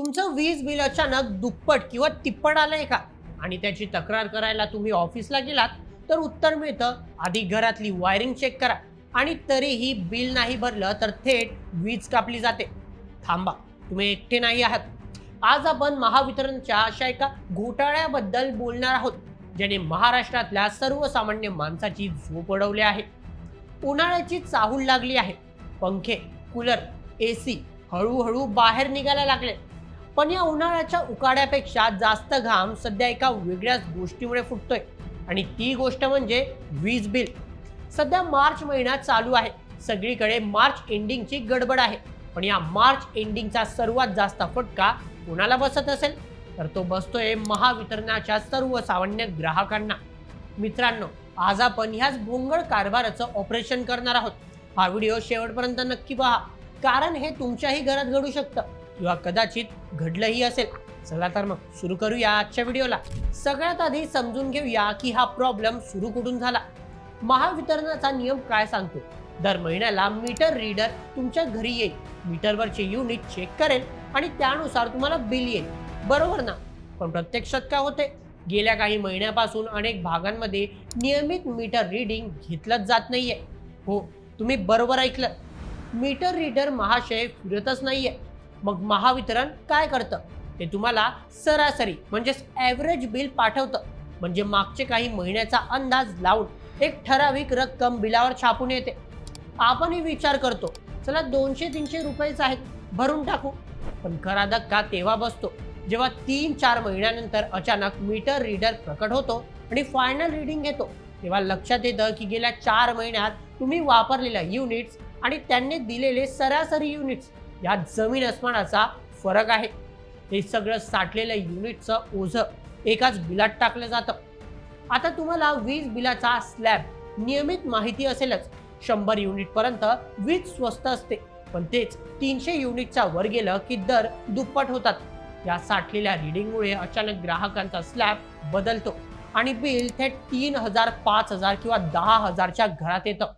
तुमचं वीज बिल अचानक दुप्पट किंवा तिप्पट आलंय का आणि त्याची तक्रार करायला तुम्ही ऑफिसला गेलात तर उत्तर मिळतं आधी घरातली वायरिंग चेक करा आणि तरीही बिल नाही भरलं तर थेट वीज कापली जाते. थांबा, तुम्ही एकटे नाही आहात. आज आपण महावितरणच्या अशा एका घोटाळ्याबद्दल बोलणार आहोत ज्याने महाराष्ट्रातल्या सर्वसामान्य माणसाची झोप उडवली आहे. उन्हाळ्याची चाहूल लागली आहे. पंखे, कूलर, एसी हळूहळू बाहेर निघायला लागले. पण या उन्हाळ्याच्या उकाड्यापेक्षा जास्त घाम सध्या एका वेगळ्याच गोष्टीमुळे फुटतोय आणि ती गोष्ट म्हणजे वीज बिल. सध्या मार्च महिना चालू आहे. सगळीकडे मार्च एंडिंगची गडबड आहे. पण या मार्च एंडिंगचा सर्वात जास्त फटका कोणाला बसत असेल तर तो बसतोय महावितरणाच्या सर्वसामान्य ग्राहकांना. मित्रांनो, आज आपण ह्याच भोंगळ कारभाराचं ऑपरेशन करणार आहोत. हा व्हिडिओ शेवटपर्यंत नक्की पहा, कारण हे तुमच्याही घरात घडू शकतं किंवा कदाचित घडलंही असेल. चला तर मग सुरू करूया आजच्या व्हिडिओला. सगळ्यात आधी समजून घेऊया की हा प्रॉब्लेम सुरू कुठून झाला. महावितरणाचा नियम काय सांगतो? दर महिन्याला मीटर रीडर तुमच्या घरी येईल, मीटरवरचे युनिट चेक करेल आणि त्यानुसार तुम्हाला बिल येईल, बरोबर ना? पण प्रत्यक्षात काय होते? गेल्या काही महिन्यापासून अनेक भागांमध्ये नियमित मीटर रीडिंग घेतलंच जात नाहीये. हो, तुम्ही बरोबर ऐकलं. मीटर रीडर महाशय फिरतच नाहीये. मग महावितरण काय करतं? ते तुम्हाला सरासरी म्हणजेच ॲव्हरेज बिल पाठवतं. म्हणजे मागचे काही महिन्याचा अंदाज लावून एक ठराविक रक्कम बिलावर छापून येते. आपणही विचार करतो, चला 200-300 रुपयेच आहेत, भरून टाकू. पण खरा धक्का तेव्हा बसतो जेव्हा 3-4 महिन्यानंतर अचानक मीटर रीडर प्रकट होतो आणि फायनल रीडिंग घेतो. तेव्हा लक्षात येतं की गेल्या 4 महिन्यात तुम्ही वापरलेल्या युनिट्स आणि त्यांनी दिलेले सरासरी युनिट्स यात जमीन अस्मानाचा फरक आहे. हे सगळं साठलेल्या युनिटचं ओझं एकाच बिलात टाकलं जातं. आता तुम्हाला वीज बिलाचा स्लॅब नियमित माहिती असेलच. 100 युनिट पर्यंत वीज स्वस्त असते, पण तेच 300 युनिटच्या वर गेलं की दर दुप्पट होतात. या साठलेल्या रीडिंगमुळे अचानक ग्राहकांचा स्लॅब बदलतो आणि बिल थेट 3,000, 5,000 किंवा 10,000च्या घरात येतं.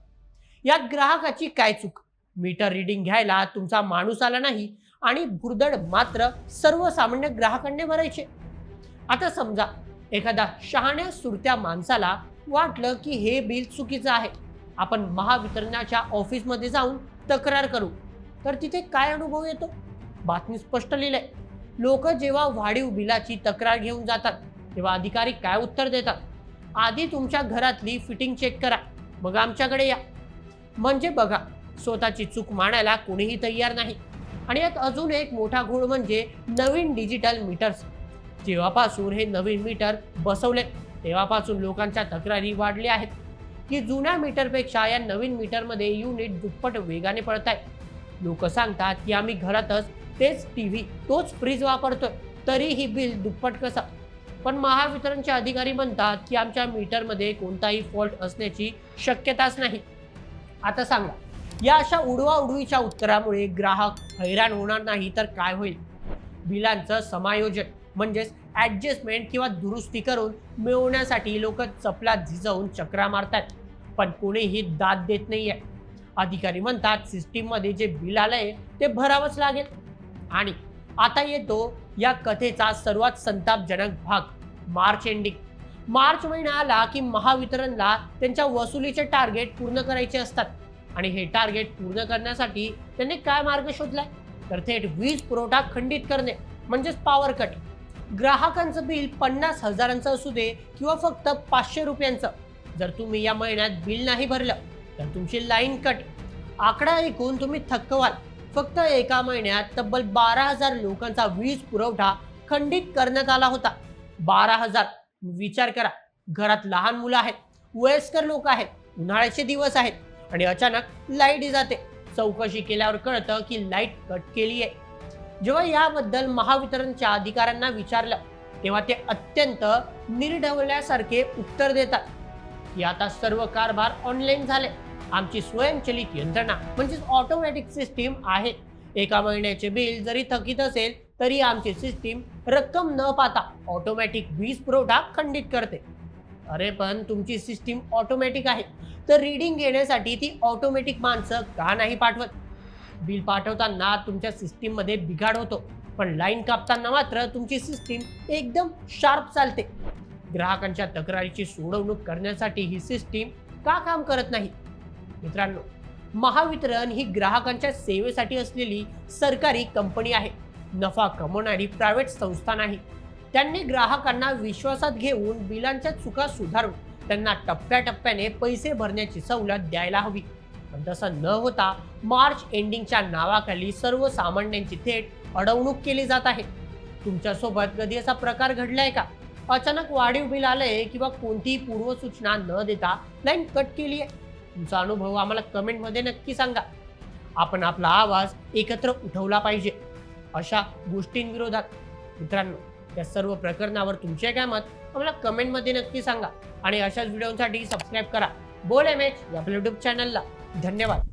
या ग्राहकाची काय चूक? मीटर रीडिंग घ्यायला तुमचा माणूस आला नाही आणि भुर्दड मात्र सर्वसामान्य ग्राहकांनी भरायचे. आता समजा एखाद्या शहाण्या सुरत्या माणसाला वाटलं की हे बिल चुकीचं आहे, आपण महावितरणाच्या ऑफिसमध्ये जाऊन तक्रार करू. तर तिथे काय अनुभव येतो? बातमी स्पष्ट लिहिलंय. लोक जेव्हा वाढीव बिलाची तक्रार घेऊन जातात तेव्हा अधिकारी काय उत्तर देतात? आधी तुमच्या घरातली फिटिंग चेक करा, मग आमच्याकडे या. म्हणजे बघा, स्वतःची चूक मानायला कोणीही तयार नाही. आणि यात अजून एक मोठा घोळ म्हणजे नवीन डिजिटल मीटर्स. जेव्हापासून हे नवीन मीटर बसवले तेव्हापासून लोकांच्या तक्रारी वाढल्या आहेत की जुन्या मीटरपेक्षा या नवीन मीटरमध्ये युनिट दुप्पट वेगाने पडत आहे. लोक सांगतात की आम्ही घरातच तेच टीव्ही, तोच फ्रीज वापरतोय, तरीही बिल दुप्पट कसं? पण महावितरणचे अधिकारी म्हणतात की आमच्या मीटरमध्ये कोणताही फॉल्ट असण्याची शक्यताच नाही. आता सांगा, या अशा उडवाउडवीच्या उत्तरामुळे ग्राहक हैराण होणार नाही तर काय होईल? बिलांचं समायोजन म्हणजेच ॲडजस्टमेंट किंवा दुरुस्ती करून मिळवण्यासाठी लोक चपला झिजवून चक्रा मारतात, पण कोणीही दाद देत नाहीये. अधिकारी म्हणतात सिस्टीममध्ये जे बिल आलंय ते भरावंच लागेल. आणि आता येतो या कथेचा सर्वात संतापजनक भाग, मार्च एंडिंग. मार्च महिना आला की महावितरणला त्यांच्या वसुलीचे टार्गेट पूर्ण करायचे असतात. आणि हे टार्गेट पूर्ण करण्यासाठी त्यांनी काय मार्ग शोधलाय? तर थेट वीज पुरवठा खंडित करणे म्हणजेच पॉवर कट. ग्राहकांचं बिल 50,000चं असू दे किंवा फक्त 500 रुपयांचं, जर तुम्ही या महिन्यात बिल नाही भरलं तर तुमची लाईन कट. आकडा ऐकून तुम्ही थक्क व्हाल. फक्त एका महिन्यात तब्बल 12,000 लोकांचा वीज पुरवठा खंडित करण्यात आला होता. 12,000. विचार करा, घरात लहान मुलं आहेत, वयस्कर लोक आहेत, उन्हाळ्याचे दिवस आहेत आणि अचानक लाईट जाते. चौकशी केल्यावर कळतं की लाईट कट केली आहे. जेव्हा याबद्दल महावितरणच्या अधिकाऱ्यांना विचारलं तेव्हा ते अत्यंत निर्ढवल्यासारखे उत्तर देतात की आता सर्व कारभार ऑनलाईन झाले. आमची स्वयंचलित यंत्रणा म्हणजेच ऑटोमॅटिक सिस्टीम आहे. एका महिन्याचे बिल जरी थकीत असेल तरी आमची सिस्टीम रक्कम न पाहता ऑटोमॅटिक वीज पुरवठा खंडित करते. अरे पण तुमची सिस्टीम ऑटोमॅटिक आहे तर रीडिंग घेण्यासाठी ती ऑटोमॅटिक माणसं का नाही पाठवत? बिल पाठवताना तुमच्या सिस्टीममध्ये बिघाड होतो पण लाईन कापताना मात्र तुमची सिस्टीम एकदम शार्प चालते. ग्राहकांच्या तक्रारीची सोडवणूक करण्यासाठी ही सिस्टीम का काम करत नाही? मित्रांनो, महावितरण ही ग्राहकांच्या सेवेसाठी असलेली सरकारी कंपनी आहे, नफा कमवणारी प्रायव्हेट संस्था नाही. त्यांनी ग्राहकांना विश्वासात घेऊन बिलांच्या चुका सुधारून त्यांना टप्प्याटप्प्याने पैसे भरण्याची सवलत द्यायला हवी. पण तसं न होता मार्च एंडिंगच्या नावाखाली सर्वसामान्यांची थेट अडवणूक केली जात आहे. तुमच्यासोबत कधी असा प्रकार घडलाय का? अचानक वाढीव बिल आलंय किंवा कोणतीही पूर्वसूचना न देता लाईन कट केली आहे? तुमचा अनुभव आम्हाला कमेंटमध्ये नक्की सांगा. आपण आपला आवाज एकत्र उठवला पाहिजे अशा गोष्टींविरोधात. मित्रांनो, या सर्व प्रकरणावर तुमचे काय मत आम्हाला कमेंटमध्ये नक्की सांगा आणि अशाच व्हिडिओसाठी सबस्क्राईब करा बोल एमएच या आपल्या यूट्यूब चॅनलला. धन्यवाद.